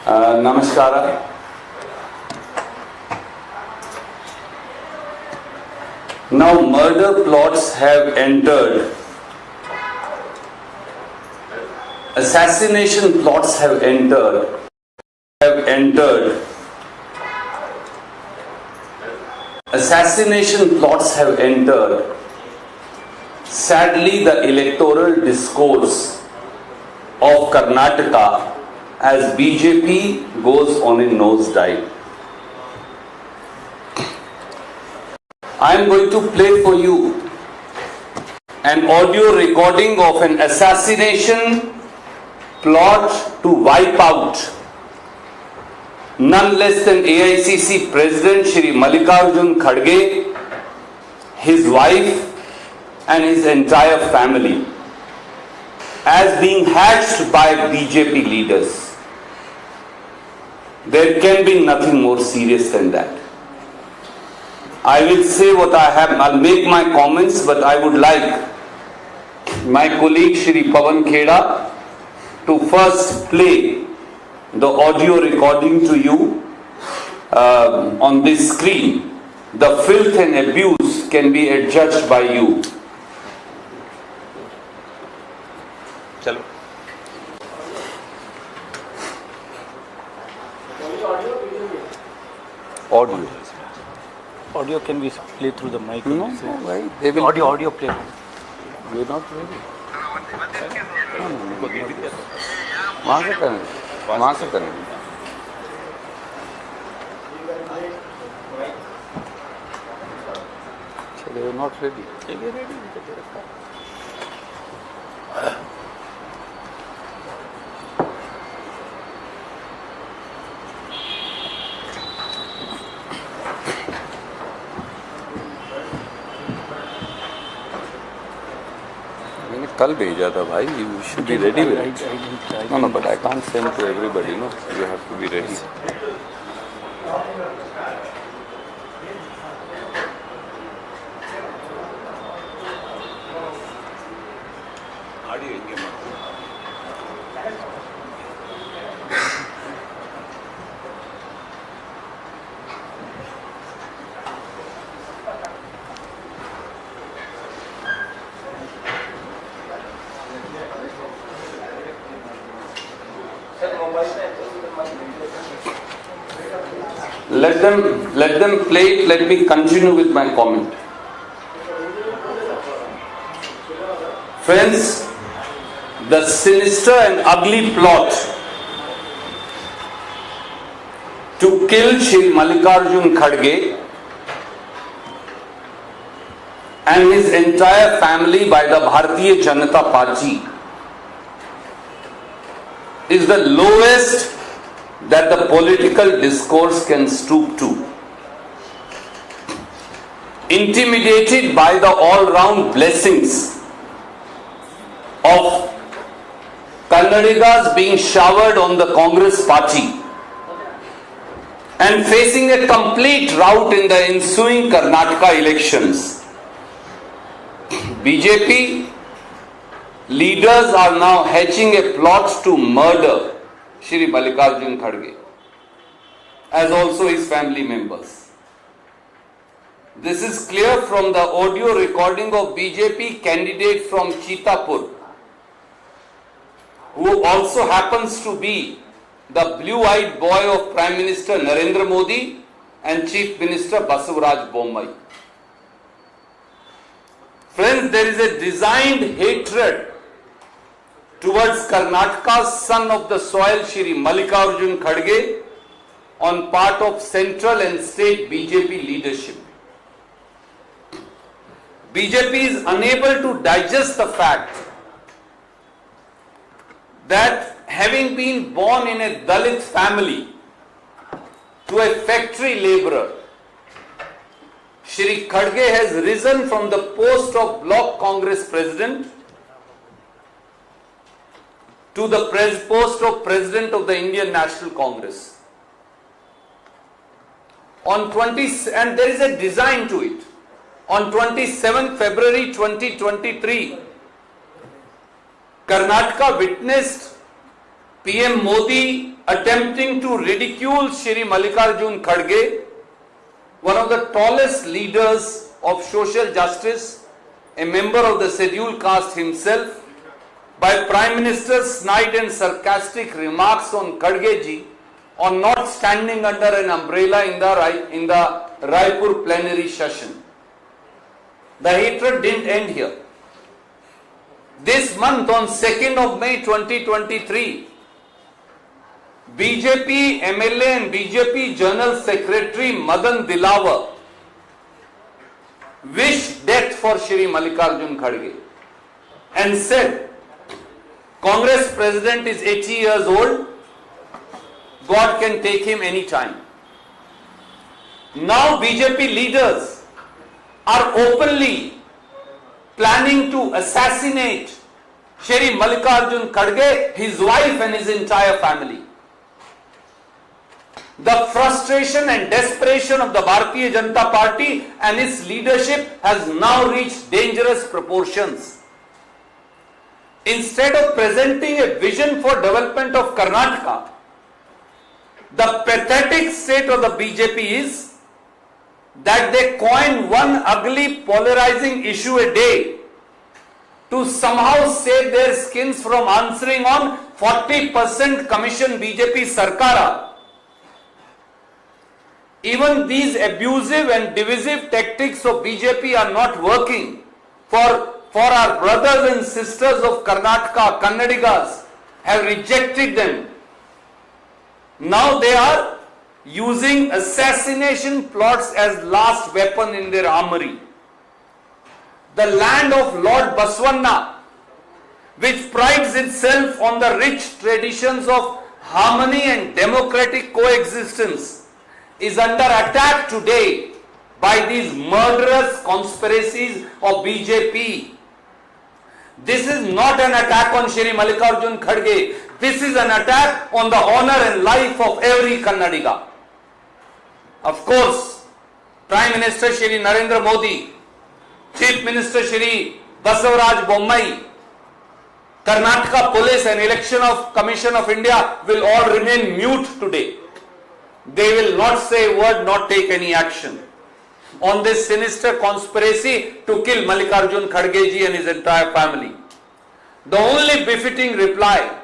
Namaskara. Now murder plots have entered, assassination plots have entered, assassination plots have entered. Sadly, the electoral discourse of Karnataka as BJP goes on a nosedive. I am going to play for you an audio recording of an assassination plot to wipe out none less than AICC President Shri Mallikarjun Kharge, his wife and his entire family, as being hatched by BJP leaders. There can be nothing more serious than that. I will say what I have, I'll make my comments, but I would like my colleague Shri Pawan Kheda to first play the audio recording to you on this screen. The filth and abuse can be adjudged by you. Chalo. Audio can be played through the mic. No, right. They will Audio play. We are not ready. वहाँ से करेंगे. They are not ready. They are ready. मैंने कल भेजा था भाई. You should be ready with it. No, but I can't send to everybody. No, you have to be ready. Let them play it. Let me continue with my comment. Friends, the sinister and ugly plot to kill Shri Mallikarjun Kharge and his entire family by the Bharatiya Janata Party is the lowest that the political discourse can stoop to. Intimidated by the all-round blessings of Kannadigas being showered on the Congress party and facing a complete rout in the ensuing Karnataka elections, BJP leaders are now hatching a plot to murder Shri Mallikarjun Kharge, as also his family members. This is clear from the audio recording of BJP candidate from Chitapur, who also happens to be the blue-eyed boy of Prime Minister Narendra Modi and Chief Minister Basavaraj Bommai. Friends, there is a designed hatred towards Karnataka's son of the soil, Shri Mallikarjun Kharge, on part of central and state BJP leadership. BJP is unable to digest the fact that having been born in a Dalit family to a factory labourer, Shri Kharge has risen from the post of Block Congress President to the post of President of the Indian National Congress. And there is a design to it. On 27 February 2023, Karnataka witnessed PM Modi attempting to ridicule Shri Mallikarjun Kharge, one of the tallest leaders of social justice, a member of the scheduled caste himself, by Prime Minister's snide and sarcastic remarks on Kharge ji on not standing under an umbrella in the Raipur plenary session. The hatred didn't end here. This month, on 2nd of May 2023, BJP MLA and BJP General Secretary Madan Dilawar wished death for Shri Mallikarjun Kharge and said, Congress President is 80 years old, God can take him any time. Now BJP leaders are openly planning to assassinate Shri Mallikarjun Kharge, his wife and his entire family. The frustration and desperation of the Bharatiya Janata Party and its leadership has now reached dangerous proportions. Instead of presenting a vision for development of Karnataka, the pathetic state of the BJP is that they coin one ugly polarizing issue a day to somehow save their skins from answering on 40% commission BJP Sarkara. Even these abusive and divisive tactics of BJP are not working for our brothers and sisters of Karnataka, Kannadigas have rejected them. Now they are using assassination plots as last weapon in their armory. The land of Lord Baswanna, which prides itself on the rich traditions of harmony and democratic coexistence, is under attack today by these murderous conspiracies of BJP. This is not an attack on Shri Mallikarjun Kharge. This is an attack on the honor and life of every Kannadiga. Of course, Prime Minister Shri Narendra Modi, Chief Minister Shri Basavaraj Bommai, Karnataka Police and Commission of India will all remain mute today. They will not say a word, not take any action on this sinister conspiracy to kill Mallikarjun Kharge ji and his entire family. The only befitting reply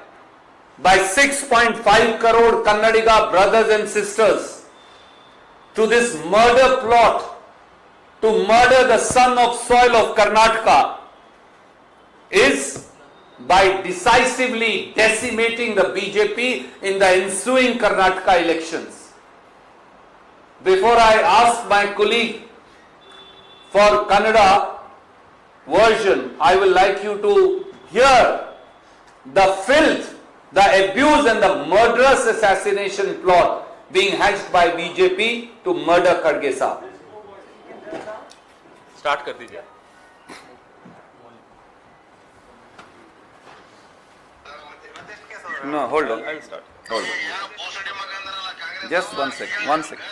by 6.5 crore Kannadiga brothers and sisters to this murder plot to murder the son of soil of Karnataka is by decisively decimating the BJP in the ensuing Karnataka elections. Before I ask my colleague for Kannada version, I will like you to hear the filth, the abuse and the murderous assassination plot being hatched by BJP to murder Kharge Sahab. Start कर दीजिए. No, hold on. I will start. Hold on. Just 1 second. 1 second.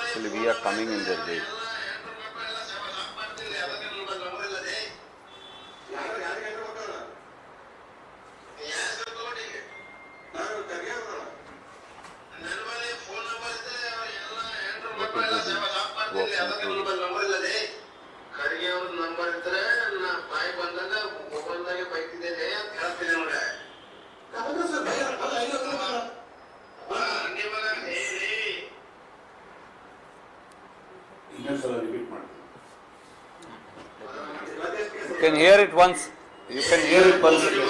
Actually, we are coming in their way. You can hear it once. You can hear it once again.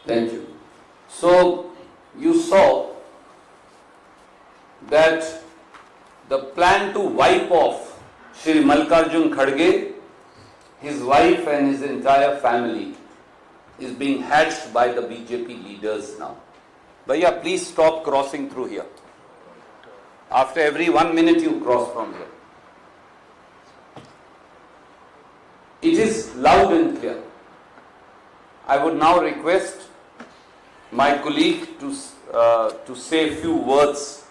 Thank you. So, you saw that the plan to wipe off Shri Mallikarjun Kharge, his wife and his entire family is being hatched by the BJP leaders now. Bhaiya, please stop crossing through here. After every 1 minute you cross from here. It is loud and clear. I would now request my colleague to say a few words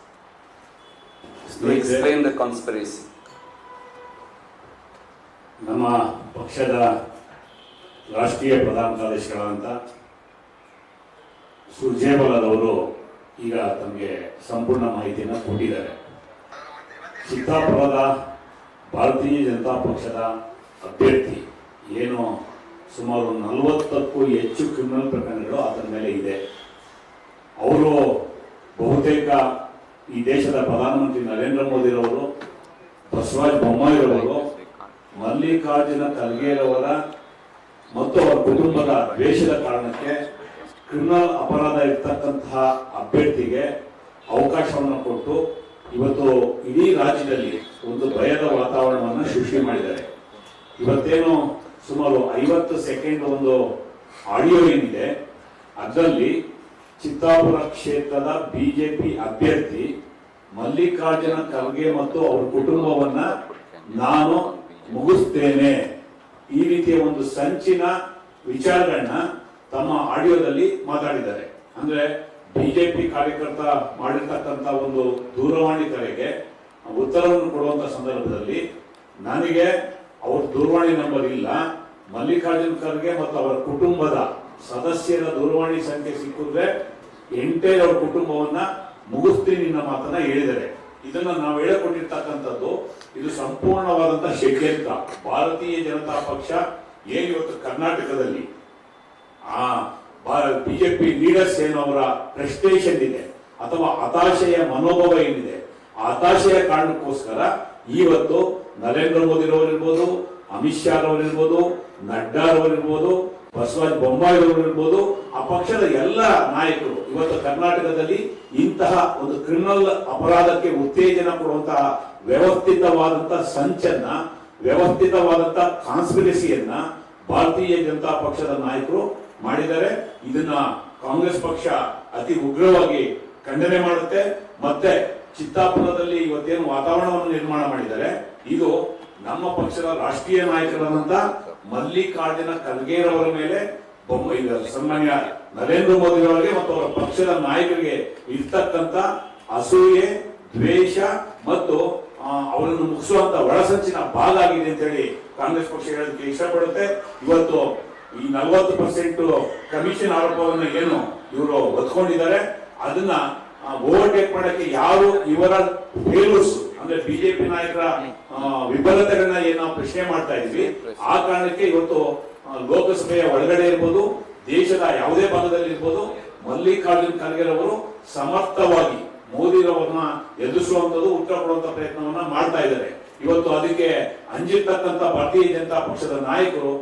to explain the conspiracy. ನಮ್ಮ ಪಕ್ಷದ ರಾಷ್ಟ್ರೀಯ ಪ್ರಧಾನ ಕಾರ್ಯದರ್ಶಿಗಳಾದಂಥ ಸುರ್ಜೇವಾಲಾರವರು ಈಗ ತಮಗೆ ಸಂಪೂರ್ಣ ಮಾಹಿತಿಯನ್ನು ಕೊಟ್ಟಿದ್ದಾರೆ. ಚಿತ್ತಾಪುರದ ಭಾರತೀಯ ಜನತಾ ಪಕ್ಷದ ಅಭ್ಯರ್ಥಿ ಏನು ಸುಮಾರು 40ಕ್ಕೂ ಹೆಚ್ಚು ಕ್ರಿಮಿನಲ್ ಪ್ರಕರಣಗಳು ಆತನ ಮೇಲೆ ಇದೆ. ಅವರು ಬಹುತೇಕ ಈ ದೇಶದ ಪ್ರಧಾನಮಂತ್ರಿ ನರೇಂದ್ರ ಮೋದಿರವರು, ಬಸವರಾಜ ಬೊಮ್ಮಾಯಿರವರು, ಮಲ್ಲಿಕಾರ್ಜುನ ಖರ್ಗೆರವರ ಮತ್ತು ಅವರ ಕುಟುಂಬದ ದ್ವೇಷದ ಕಾರಣಕ್ಕೆ ಕ್ರಿಮಿನಲ್ ಅಪರಾಧ ಇರ್ತಕ್ಕಂತಹ ಅಭ್ಯರ್ಥಿಗೆ ಅವಕಾಶವನ್ನು ಕೊಟ್ಟು ಇವತ್ತು ಇಡೀ ರಾಜ್ಯದಲ್ಲಿ ಒಂದು ಭಯದ ವಾತಾವರಣವನ್ನು ಸೃಷ್ಟಿ ಮಾಡಿದ್ದಾರೆ. ಇವತ್ತೇನು ಸುಮಾರು 50 ಸೆಕೆಂಡ್ ಒಂದು ಆಡಿಯೋ ಏನಿದೆ, ಅದರಲ್ಲಿ ಚಿತ್ತಾಪುರ ಕ್ಷೇತ್ರದ ಬಿಜೆಪಿ ಅಭ್ಯರ್ಥಿ ಮಲ್ಲಿಕಾರ್ಜುನ ಖರ್ಗೆ ಮತ್ತು ಅವರ ಕುಟುಂಬವನ್ನ ನಾನು ಮುಗಿಸ್ತೇನೆ, ಈ ರೀತಿಯ ಒಂದು ಸಂಚಿನ ವಿಚಾರಗಳನ್ನ ತಮ್ಮ ಆಡಿಯೋದಲ್ಲಿ ಮಾತಾಡಿದ್ದಾರೆ. ಅಂದ್ರೆ ಬಿಜೆಪಿ ಕಾರ್ಯಕರ್ತ ಮಾಡಿರ್ತಕ್ಕಂಥ ಒಂದು ದೂರವಾಣಿ ಕರೆಗೆ ಉತ್ತರವನ್ನು ಕೊಡುವಂತ ಸಂದರ್ಭದಲ್ಲಿ ನನಗೆ ಅವ್ರ ದೂರವಾಣಿ ನಂಬರ್ ಇಲ್ಲ, ಮಲ್ಲಿಕಾರ್ಜುನ್ ಖರ್ಗೆ ಮತ್ತು ಅವರ ಕುಟುಂಬದ ಸದಸ್ಯರ ದೂರವಾಣಿ ಸಂಖ್ಯೆ ಸಿಕ್ಕಿದ್ರೆ ಎಂಟೈರ್ ಅವ್ರ ಕುಟುಂಬವನ್ನ ಮುಗಿಸ್ತೀನಿ ಅನ್ನೋ ಮಾತನ್ನ ಹೇಳಿದ್ದಾರೆ. ಇದನ್ನ ನಾವು ಹೇಳಿಕೊಟ್ಟಿರ್ತಕ್ಕಂಥದ್ದು ಇದು ಸಂಪೂರ್ಣವಾದಂತಹ ಷಡ್ಯಂತ್ರ. ಭಾರತೀಯ ಜನತಾ ಪಕ್ಷ ಏನು ಇವತ್ತು ಕರ್ನಾಟಕದಲ್ಲಿ ಬಿಜೆಪಿ ಲೀಡರ್ಸ್ ಏನು ಅವರ ಫ್ರಸ್ಟ್ರೇಷನ್ ಇದೆ ಅಥವಾ ಹತಾಶೆಯ ಮನೋಭಾವ ಏನಿದೆ, ಆ ಹತಾಶೆಯ ಕಾರಣಕ್ಕೋಸ್ಕರ ಇವತ್ತು ನರೇಂದ್ರ ಮೋದಿರವರಿರ್ಬೋದು, ಅಮಿತ್ ಶಾ ರವರಿರ್ಬೋದು, ನಡ್ಡಾ ರವರಿರ್ಬೋದು, ಬಸವರಾಜ ಬೊಮ್ಮಾಯಿರವರಿರ್ಬೋದು, ಆ ಪಕ್ಷದ ಎಲ್ಲ ನಾಯಕರು ಇವತ್ತು ಕರ್ನಾಟಕದಲ್ಲಿ ಇಂತಹ ಒಂದು ಕ್ರಿಮಿನಲ್ ಅಪರಾಧಕ್ಕೆ ಉತ್ತೇಜನ ಕೊಡುವಂತಹ ವ್ಯವಸ್ಥಿತವಾದಂತಹ ಸಂಚನ್ನ, ವ್ಯವಸ್ಥಿತವಾದಂತಹ ಕಾನ್ಸ್ಪಿರಸಿಯನ್ನ ಭಾರತೀಯ ಜನತಾ ಪಕ್ಷದ ನಾಯಕರು ಮಾಡಿದ್ದಾರೆ. ಇದನ್ನ ಕಾಂಗ್ರೆಸ್ ಪಕ್ಷ ಅತಿ ಉಗ್ರವಾಗಿ ಖಂಡನೆ ಮಾಡುತ್ತೆ. ಮತ್ತೆ ಚಿತ್ತಾಪುರದಲ್ಲಿ ಇವತ್ತೇನು ವಾತಾವರಣವನ್ನು ನಿರ್ಮಾಣ ಮಾಡಿದ್ದಾರೆ, ಇದು ನಮ್ಮ ಪಕ್ಷದ ರಾಷ್ಟ್ರೀಯ ನಾಯಕರಾದಂತ ಮಲ್ಲಿಕಾರ್ಜುನ ಖರ್ಗೆರವರ ಮೇಲೆ ಸನ್ಮಾನ್ಯ ನರೇಂದ್ರ ಮೋದಿ ಅವರಿಗೆ ಮತ್ತು ಅವರ ಪಕ್ಷದ ನಾಯಕರಿಗೆ ಇರ್ತಕ್ಕಂಥ ಅಸೂಯೆ, ದ್ವೇಷ ಮತ್ತು ಅವರನ್ನು ಮುಗಿಸುವಂತ ಒಳಸಂಚಿನ ಭಾಗ ಆಗಿದೆ ಅಂತ ಹೇಳಿ ಕಾಂಗ್ರೆಸ್ ಪಕ್ಷ ಹೇಳೋದಕ್ಕೆ ಇಷ್ಟಪಡುತ್ತೆ. ಇವತ್ತು ಈ 40% ಕಮಿಷನ್ ಆರೋಪವನ್ನು ಏನು ಇವರು ಒತ್ಕೊಂಡಿದ್ದಾರೆ, ಅದನ್ನ ಓವರ್ಟೇಕ್ ಮಾಡಕ್ಕೆ ಯಾರು ಇವರ ಫೇಲ್ಯೂರ್ಸ್ ಅಂದ್ರೆ ಬಿಜೆಪಿ ನಾಯಕರ ವಿಫಲತೆಗಳನ್ನ ಏನು ನಾವು ಪ್ರಶ್ನೆ ಮಾಡ್ತಾ ಇದ್ವಿ, ಆ ಕಾರಣಕ್ಕೆ ಇವತ್ತು ಲೋಕಸಭೆಯ ಒಳಗಡೆ ಇರ್ಬೋದು, ದೇಶದ ಯಾವುದೇ ಭಾಗದಲ್ಲಿ ಇರ್ಬೋದು, ಮಲ್ಲಿಕಾರ್ಜುನ್ ಖರ್ಗೆರವರು ಸಮರ್ಥವಾಗಿ ಮೋದಿರವರನ್ನ ಎದುರಿಸುವಂತದ್ದು, ಉತ್ತರ ಕೊಡುವಂತ ಪ್ರಯತ್ನವನ್ನ ಮಾಡ್ತಾ ಇದ್ದಾರೆ. ಇವತ್ತು ಅದಕ್ಕೆ ಅಂಜಿರ್ತಕ್ಕಂಥ ಭಾರತೀಯ ಜನತಾ ಪಕ್ಷದ ನಾಯಕರು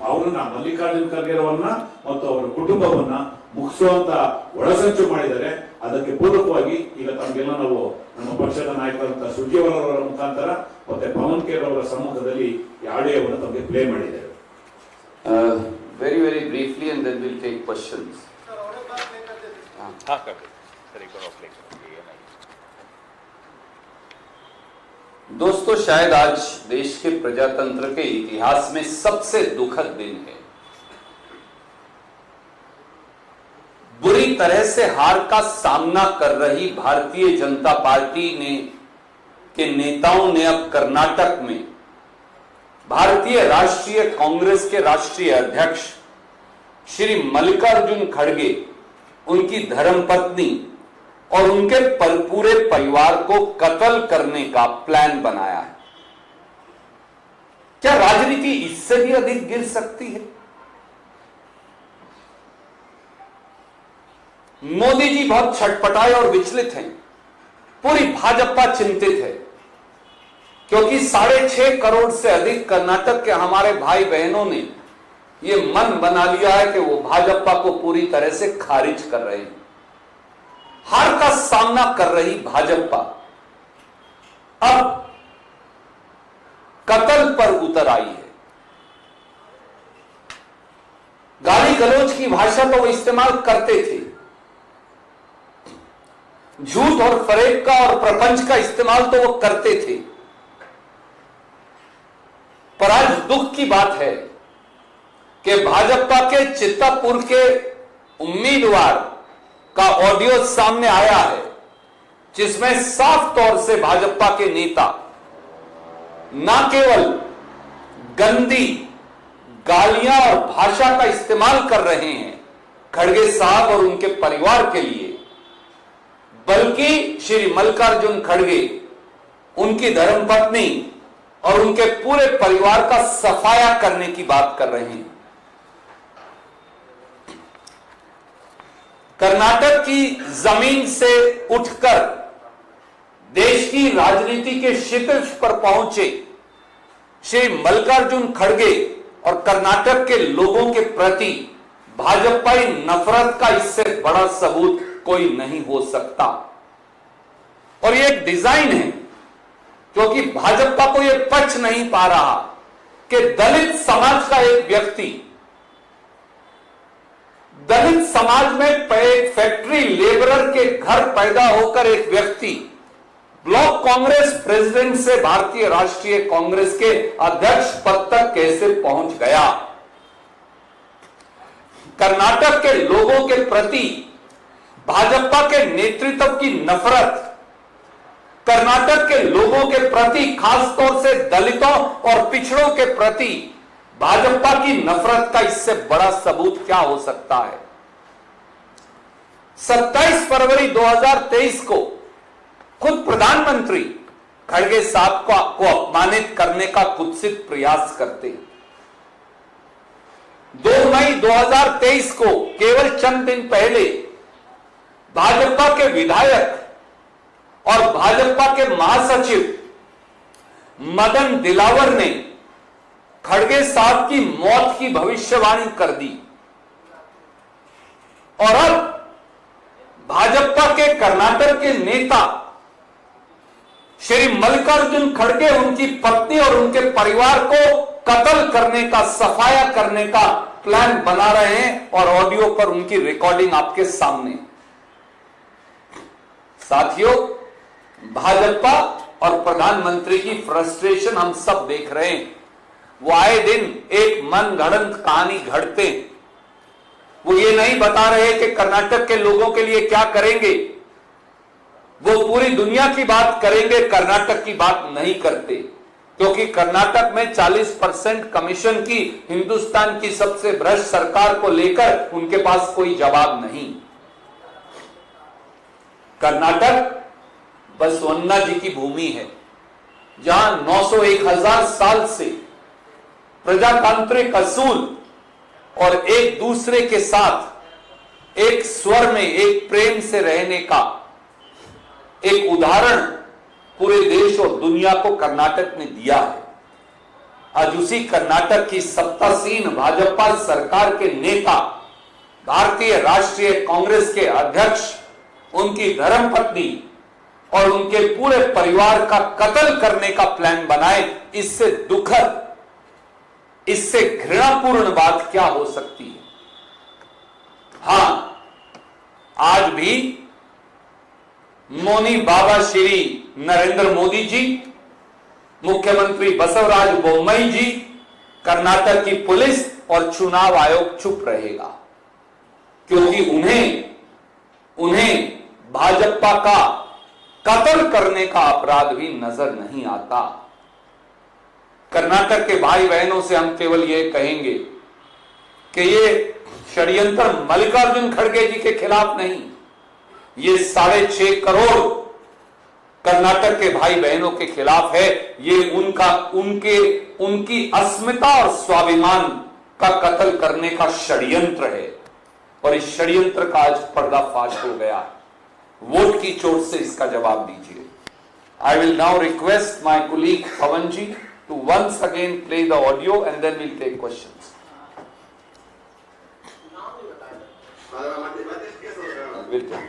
ಅವರನ್ನ ಮಲ್ಲಿಕಾರ್ಜುನ್ ಖರ್ಗೆರವರನ್ನ ಮತ್ತು ಅವರ ಕುಟುಂಬವನ್ನ ಮುಗಿಸುವಂತ ಒಳಸಂಚು ಮಾಡಿದ್ದಾರೆ. ಅದಕ್ಕೆ ಪೂರಕವಾಗಿ ಈಗ ತಮಗೆಲ್ಲ ನಾವು ನಮ್ಮ ಪಕ್ಷದ ನಾಯಕರಾದಂತಹ ಸುರ್ಜೇವಾಲಾರವರ ಮುಖಾಂತರ ಮತ್ತೆ ಪವನ್ ಖೇರ್ ಅವರ ಸಮ್ಮುಖದಲ್ಲಿ ಈ ಆಡಿಯೋವನ್ನು ತಮಗೆ ಪ್ಲೇ ಮಾಡಿದ್ದಾರೆ. Very, very briefly and then we'll take questions. दोस्तों, शायद आज देश के प्रजातंत्र के इतिहास में सबसे दुखद दिन है. बुरी तरह से हार का सामना कर रही भारतीय जनता पार्टी के नेताओं ने अब कर्नाटक में भारतीय राष्ट्रीय कांग्रेस के राष्ट्रीय अध्यक्ष श्री मल्लिकार्जुन खड़गे, उनकी धर्मपत्नी और उनके पूरे परिवार को कत्ल करने का प्लान बनाया है. क्या राजनीति इससे भी अधिक गिर सकती है? मोदी जी बहुत छटपटाए और विचलित हैं. पूरी भाजपा चिंतित है क्योंकि 6.5 करोड़ से अधिक कर्नाटक के हमारे भाई बहनों ने ये मन बना लिया है कि वो भाजपा को पूरी तरह से खारिज कर रहे हैं। हार का सामना कर रही भाजपा अब कत्ल पर उतर आई है। गाली गलौज की भाषा तो वो इस्तेमाल करते थे, झूठ और फरेब का और प्रपंच का इस्तेमाल तो वो करते थे, पर आज दुख की बात है कि भाजपा के चित्तापुर के उम्मीदवार का ऑडियो सामने आया है, जिसमें साफ तौर से भाजपा के नेता न केवल गंदी गालियां और भाषा का इस्तेमाल कर रहे हैं खड़गे साहब और उनके परिवार के लिए, बल्कि श्री मल्लिकार्जुन खड़गे, उनकी धर्मपत्नी और उनके पूरे परिवार का सफाया करने की बात कर रहे हैं। कर्नाटक की जमीन से उठकर देश की राजनीति के शिखर पर पहुंचे श्री मल्लिकार्जुन खड़गे और कर्नाटक के लोगों के प्रति भाजपाई नफरत का इससे बड़ा सबूत कोई नहीं हो सकता। और ये एक डिजाइन है, क्योंकि भाजपा को यह पच नहीं पा रहा कि दलित समाज का एक व्यक्ति, दलित समाज में एक फैक्ट्री लेबरर के घर पैदा होकर एक व्यक्ति ब्लॉक कांग्रेस प्रेसिडेंट से भारतीय राष्ट्रीय कांग्रेस के अध्यक्ष पद तक कैसे पहुंच गया। कर्नाटक के लोगों के प्रति भाजपा के नेतृत्व की नफरत, कर्नाटक के लोगों के प्रति, खासतौर से दलितों और पिछड़ों के प्रति भाजपा की नफरत का इससे बड़ा सबूत क्या हो सकता है। 27 फरवरी 2023 को खुद प्रधानमंत्री खड़गे साहब को अपमानित करने का कुत्सित प्रयास करते। 2 मई 2023 को केवल चंद दिन पहले भाजपा के विधायक और भाजपा के महासचिव मदन दिलावर ने खड़गे साहब की मौत की भविष्यवाणी कर दी। और अब भाजपा के कर्नाटक के नेता श्री मल्लिकार्जुन खड़गे उनकी पत्नी और उनके परिवार को कत्ल करने का, सफाया करने का प्लान बना रहे हैं और ऑडियो पर उनकी रिकॉर्डिंग आपके सामने। साथियों, भाजपा और प्रधानमंत्री की फ्रस्ट्रेशन हम सब देख रहे हैं। वो आए दिन एक मनगढ़ंत कहानी घड़ते। वो ये नहीं बता रहे कि कर्नाटक के लोगों के लिए क्या करेंगे, वो पूरी दुनिया की बात करेंगे, कर्नाटक की बात नहीं करते, क्योंकि कर्नाटक में 40% कमीशन की हिंदुस्तान की सबसे भ्रष्ट सरकार को लेकर उनके पास कोई जवाब नहीं। कर्नाटक बसवन्ना जी की भूमि है, जहां 901,000 साल से प्रजातांत्रिक असूल और एक दूसरे के साथ एक स्वर में, एक प्रेम से रहने का एक उदाहरण पूरे देश और दुनिया को कर्नाटक ने दिया है। आज उसी कर्नाटक की सत्तासीन भाजपा सरकार के नेता भारतीय राष्ट्रीय कांग्रेस के अध्यक्ष, उनकी धर्मपत्नी और उनके पूरे परिवार का कत्ल करने का प्लान बनाए। इससे दुखद, इससे घृणापूर्ण बात क्या हो सकती है। हां, आज भी मौनी बाबा श्री नरेंद्र मोदी जी, मुख्यमंत्री बसवराज बोम्मई जी, कर्नाटक की पुलिस और चुनाव आयोग चुप रहेगा, क्योंकि उन्हें भाजपा का कत्ल करने का अपराध भी नजर नहीं आता। कर्नाटक के भाई बहनों से हम केवल यह कहेंगे कि ये षड्यंत्र मल्लिकार्जुन खड़गे जी के खिलाफ नहीं, ये 6.5 करोड़ कर्नाटक के भाई बहनों के खिलाफ है। ये उनकी अस्मिता और स्वाभिमान का कत्ल करने का षड्यंत्र है, और इस षड्यंत्र का आज पर्दाफाश हो गया। वोट की चोट से इसका जवाब दीजिए। I will now request my colleague Pavan ji to once again play the audio and then we'll take questions. Will tell.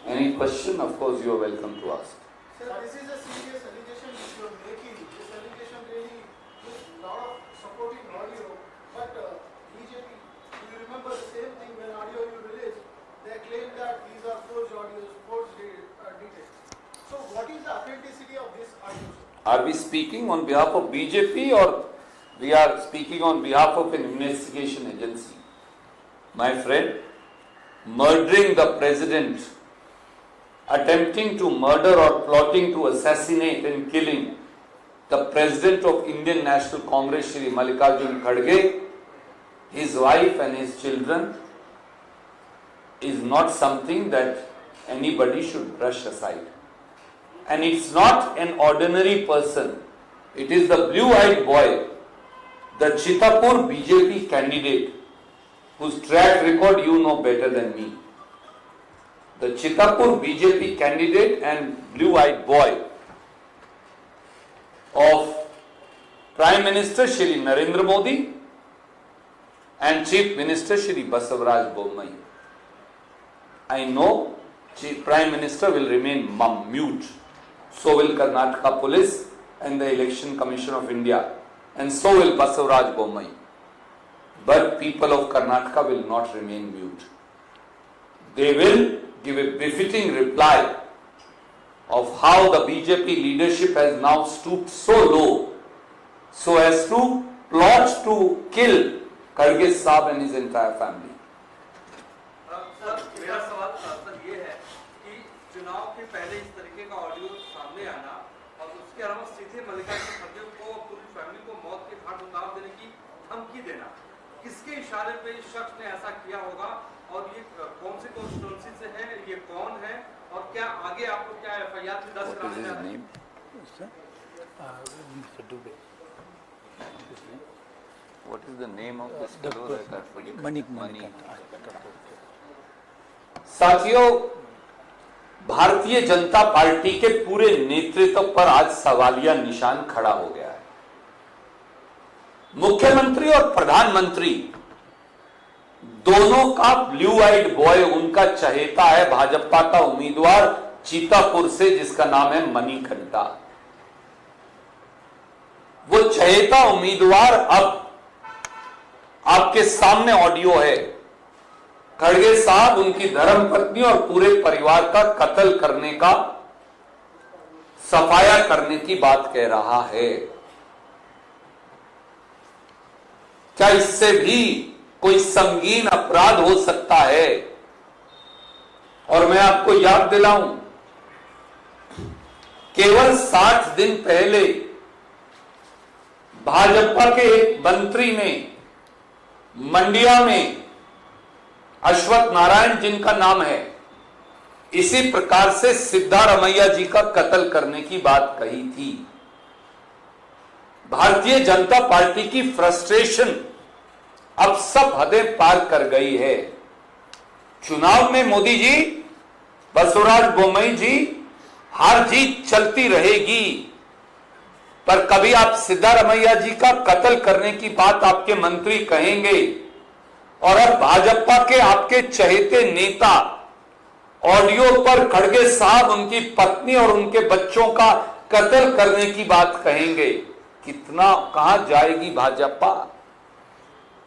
Any question? Of course, you are welcome to ask. Sir, this is a serious allegation which you are making. This allegation really gives a lot of supporting audio. But BJP, do you remember the same thing when audio you released? They claim that these are forged audios, forged details. So what is the authenticity of this audio? Are we speaking on behalf of BJP or we are speaking on behalf of an investigation agency? My friend, murdering the president, attempting to murder or plotting to assassinate and killing the president of Indian National Congress, Shri Mallikarjun Kharge, his wife and his children, is not something that anybody should brush aside. And it's not an ordinary person. It is the blue-eyed boy, the Chitapur BJP candidate, whose track record you know better than me. The Chitapur BJP candidate and blue-eyed boy of Prime Minister Shri Narendra Modi and Chief Minister Shri Basavaraj Bommai. I know Prime Minister will remain mute. So will Karnataka Police and the Election Commission of India, and so will Basavaraj Bommai. But people of Karnataka will not remain mute. They will give a befitting reply of how the BJP leadership has now stooped so low so as to plot to kill Kharge Saab and his entire family. Sir मेरा सवाल sir ये है कि चुनाव के पहले इस तरीके का ऑडियो सामने आना और उसके अलावा सीधे मल्लिकार्जुन खड़गे को पूरी फैमिली को मौत के घाट उतार देने की धमकी देना, किसके इशारे पे इस शख्स ने ऐसा किया होगा और ये कौन सी कॉन्स्टिट्यूएंसी से है, ये कौन है और क्या आगे आपको क्या एफआईआर भी दर्ज कराने जा रहे हैं? What is the name of this fellow that I forget? Manik. साथियों, भारतीय जनता पार्टी के पूरे नेतृत्व पर आज सवालिया निशान खड़ा हो गया है। मुख्यमंत्री और प्रधानमंत्री दोनों का ब्लू आइड बॉय, उनका चहेता है भाजपा का उम्मीदवार चीतापुर से जिसका नाम है मणिकंठा। वो चहेता उम्मीदवार अब आपके सामने ऑडियो है। खड़गे साहब उनकी धर्मपत्नी और पूरे परिवार का कत्ल करने का सफाया करने की बात कह रहा है। क्या इससे भी कोई संगीन अपराध हो सकता है? और मैं आपको याद दिलाऊं, केवल 60 दिन पहले भाजपा के एक मंत्री ने मंडिया में, अश्वत्थ नारायण जिनका नाम है, इसी प्रकार से सिद्धारमैया जी का कत्ल करने की बात कही थी। भारतीय जनता पार्टी की फ्रस्ट्रेशन अब सब हदें पार कर गई है। चुनाव में मोदी जी, बसवराज बोम्मई जी, हार जीत चलती रहेगी, पर कभी आप सिद्धारमैया जी का कत्ल करने की बात आपके मंत्री कहेंगे और अब भाजपा के आपके चहेते नेता ऑडियो पर खड़गे साहब उनकी पत्नी और उनके बच्चों का कत्ल करने की बात कहेंगे। कितना, कहां जाएगी भाजपा?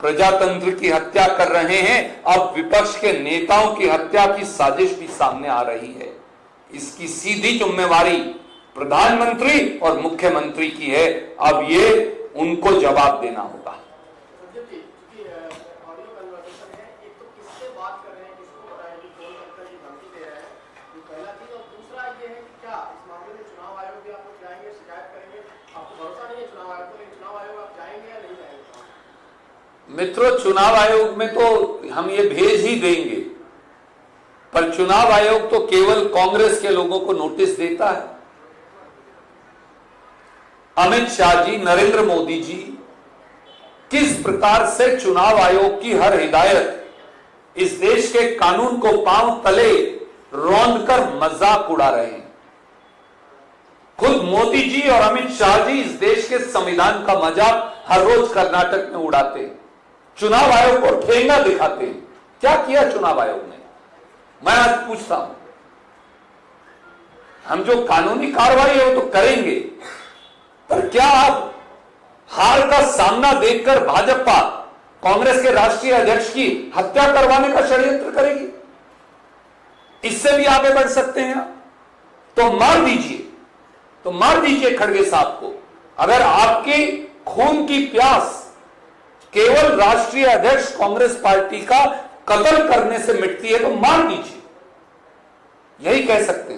प्रजातंत्र की हत्या कर रहे हैं, अब विपक्ष के नेताओं की हत्या की साजिश भी सामने आ रही है। इसकी सीधी जिम्मेवारी प्रधानमंत्री और मुख्यमंत्री की है। अब ये उनको जवाब देना होगा। ऑडियो कन्वर्सेशन है, एक तो किससे बात कर रहे हैं, किसको पता है कि कौन करता है, ये धमकी दे रहा है, ये पहला चीज। और दूसरा ये है कि क्या इस मामले में चुनाव आयोग भी आपको जाएंगे, शिकायत करेंगे? आपको भरोसा नहीं है चुनाव आयोग को, लेकिन चुनाव आयोग आप जाएंगे या नहीं जाएंगे? मित्रों, चुनाव आयोग में तो हम ये भेज ही देंगे, पर चुनाव आयोग तो केवल कांग्रेस के लोगों को नोटिस देता है। अमित शाह जी, नरेंद्र मोदी जी किस प्रकार से चुनाव आयोग की हर हिदायत इस देश के कानून को पांव तले रौंदकर मजाक उड़ा रहे हैं। खुद मोदी जी और अमित शाह जी इस देश के संविधान का मजाक हर रोज कर्नाटक में उड़ाते हैं, चुनाव आयोग को ठेंगा दिखाते हैं। क्या किया चुनाव आयोग ने? मैं आज पूछता हूं, हम जो कानूनी कार्रवाई है वो तो करेंगे, पर क्या आप हार का सामना देखकर भाजपा कांग्रेस के राष्ट्रीय अध्यक्ष की हत्या करवाने का षड्यंत्र करेगी? इससे भी आगे बढ़ सकते हैं आप। तो मार दीजिए खड़गे साहब को। अगर आपकी खून की प्यास केवल राष्ट्रीय अध्यक्ष कांग्रेस पार्टी का कत्ल करने से मिटती है तो मार दीजिए, यही कह सकते हैं।